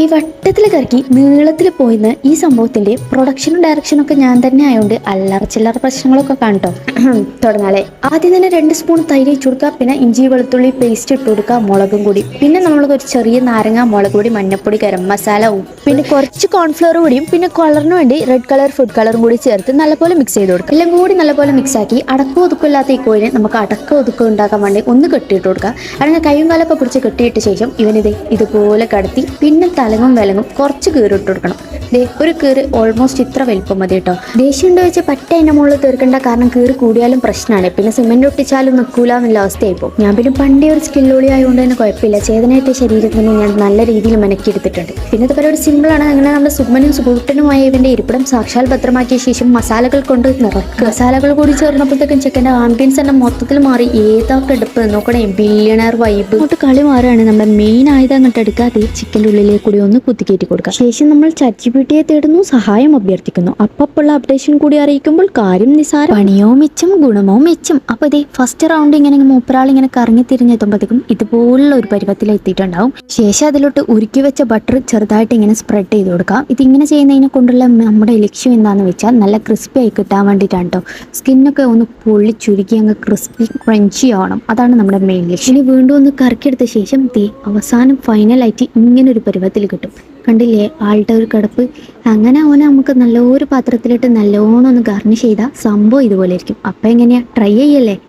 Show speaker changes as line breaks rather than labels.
ഈ വട്ടത്തിൽ കറക്കി നീളത്തിൽ പോയിന്ന് ഈ സംഭവത്തിന്റെ പ്രൊഡക്ഷനും ഡയറക്ഷനും ഒക്കെ ഞാൻ തന്നെ ആയതുകൊണ്ട് അല്ലറ ചില്ലറ പ്രശ്നങ്ങളൊക്കെ കാണട്ടോ. തുടങ്ങാലേ. ആദ്യം തന്നെ 2 സ്പൂൺ തൈര് ഇട്ട് കൊടുക്കുക, പിന്നെ ഇഞ്ചി വെളുത്തുള്ളി പേസ്റ്റ് ഇട്ട് കൊടുക്കുക, മുളകും കൂടി, പിന്നെ നമ്മൾക്ക് ഒരു ചെറിയ നാരങ്ങ, മുളക് പൊടി, മഞ്ഞപ്പൊടി, ഗരം മസാല, ഉപ്പ്, പിന്നെ കുറച്ച് കോൺഫ്ലവർ കൂടിയും പിന്നെ കളറിന് വേണ്ടി റെഡ് കളർ ഫുഡ് കളറും കൂടി ചേർത്ത് നല്ലപോലെ മിക്സ് ചെയ്ത് കൊടുക്കുക. എല്ലാം കൂടി നല്ലപോലെ മിക്സ് ആക്കി അടക്കം ഒതുക്കില്ലാത്ത ഈ കോഴിനെ നമുക്ക് അടക്കം ഒതുക്കം ഉണ്ടാക്കാൻ വേണ്ടി ഒന്ന് കെട്ടിയിട്ട് കൊടുക്കുക. അങ്ങനെ കൈയും കാലൊക്കെ പിടിച്ച് കെട്ടിയിട്ട ശേഷം ഇതുപോലെ കടത്തി പിന്നെ തലങ്ങും വിലങ്ങും കുറച്ച് കീറിട്ട് കൊടുക്കണം. ഒരു കീറ് ഓൾമോസ്റ്റ് ഇത്ര വലിപ്പം മതി കേട്ടോ. ദേഷ്യം ഉണ്ടോ വെച്ച് പറ്റ അതിൻ്റെ മുകളിൽ തീർക്കേണ്ട, കാരണം കീറ് കൂടിയാലും പ്രശ്നമാണ്. പിന്നെ സിമെന്റ് ഒട്ടിച്ചാലും നിൽക്കൂല എന്നുള്ള അവസ്ഥയായിപ്പോൾ. ഞാൻ പിന്നെ പണ്ടേ ഒരു സ്കില്ലോളി ആയതുകൊണ്ട് തന്നെ കുഴപ്പമില്ല. ചേതനയായിട്ട് ശരീരത്തിന് ഞാൻ നല്ല രീതിയിൽ മനക്കിയെടുത്തിട്ടുണ്ട്. പിന്നെ ഇത് പരിപാടി സിമ്പിളാണ്. അങ്ങനെ നമ്മുടെ സുഗ്മനും സുഗൂട്ടനുമായ ഇവന്റെ ഇരിപ്പിടം സാക്ഷാൽ ഭദ്രമാക്കിയ ശേഷം മസാലകൾ കൊണ്ട് നിറക്കുക. മസാലകൾ കൂടി ചേർന്നപ്പോഴത്തേക്കും ചിക്കൻ്റെ ആംബിയൻസ് തന്നെ മൊത്തത്തിൽ മാറി. ഏതൊക്കെ എടുപ്പ് നോക്കണേ, ബില്യണർ വൈബ് അങ്ങോട്ട് കളി മാറുകയാണ്. നമ്മുടെ മെയിൻ ആയുധം അങ്ങോട്ട് എടുക്കാതെ ചിക്കൻ്റെ ഉള്ളിലേക്ക് കൂടി ഒന്ന് കുത്തിക്കയറ്റി കൊടുക്കുക. ശേഷം നമ്മൾ ChatGPT തേടുന്നു, സഹായം അഭ്യർത്ഥിക്കുന്നു. അപ്പപ്പുള്ള അപ്ഡേഷൻ കൂടി അറിയിക്കുമ്പോൾ കാര്യം നിസാരം, പണിയോ മെച്ചം ഗുണമോ മെച്ചം. അപ്പോൾ ഇതേ ഫസ്റ്റ് റൗണ്ട് ഇങ്ങനെ മൂപ്പരാൾ ഇങ്ങനെ കറങ്ങി തിരിഞ്ഞെത്തുമ്പോഴത്തേക്കും ഇതുപോലുള്ള ഒരു പരുവത്തിൽ എത്തിയിട്ടുണ്ടാവും. ശേഷം അതിലോട്ട് ഉരുക്കി വെച്ച ബട്ടർ ചെറുതായിട്ട് ഇങ്ങനെ സ്പ്രെഡ് ചെയ്ത് കൊടുക്കാം. ഇതിങ്ങനെ ചെയ്യുന്നതിനെ കൊണ്ടുള്ള നമ്മുടെ ലക്ഷ്യം എന്താണെന്ന് വെച്ചാൽ നല്ല ക്രിസ്പി ആയി കിട്ടാൻ വേണ്ടിയിട്ടാണ് കേട്ടോ. സ്കിന്നൊക്കെ ഒന്ന് പൊള്ളിച്ചുരുക്കി അങ്ങ് ക്രിസ്പി ക്രഞ്ചി ആവണം, അതാണ് നമ്മുടെ മെയിൻ ലക്ഷ്യം. ഇനി വീണ്ടും ഒന്ന് കറക്കിയെടുത്ത ശേഷം അവസാനം ഫൈനലായിട്ട് ഇങ്ങനെ ഒരു പരുവത്തിൽ കിട്ടും. കണ്ടില്ലേ ആളുടെ ഒരു കിടപ്പ്. അങ്ങനെ അവനെ നമുക്ക് നല്ലൊരു പാത്രത്തിലിട്ട് നല്ലോണം ഒന്ന് ഗാർണിഷ് ചെയ്താൽ സംഭവം ഇതുപോലെ ആയിരിക്കും. അപ്പം എങ്ങനെയാ, ട്രൈ ചെയ്യല്ലേ?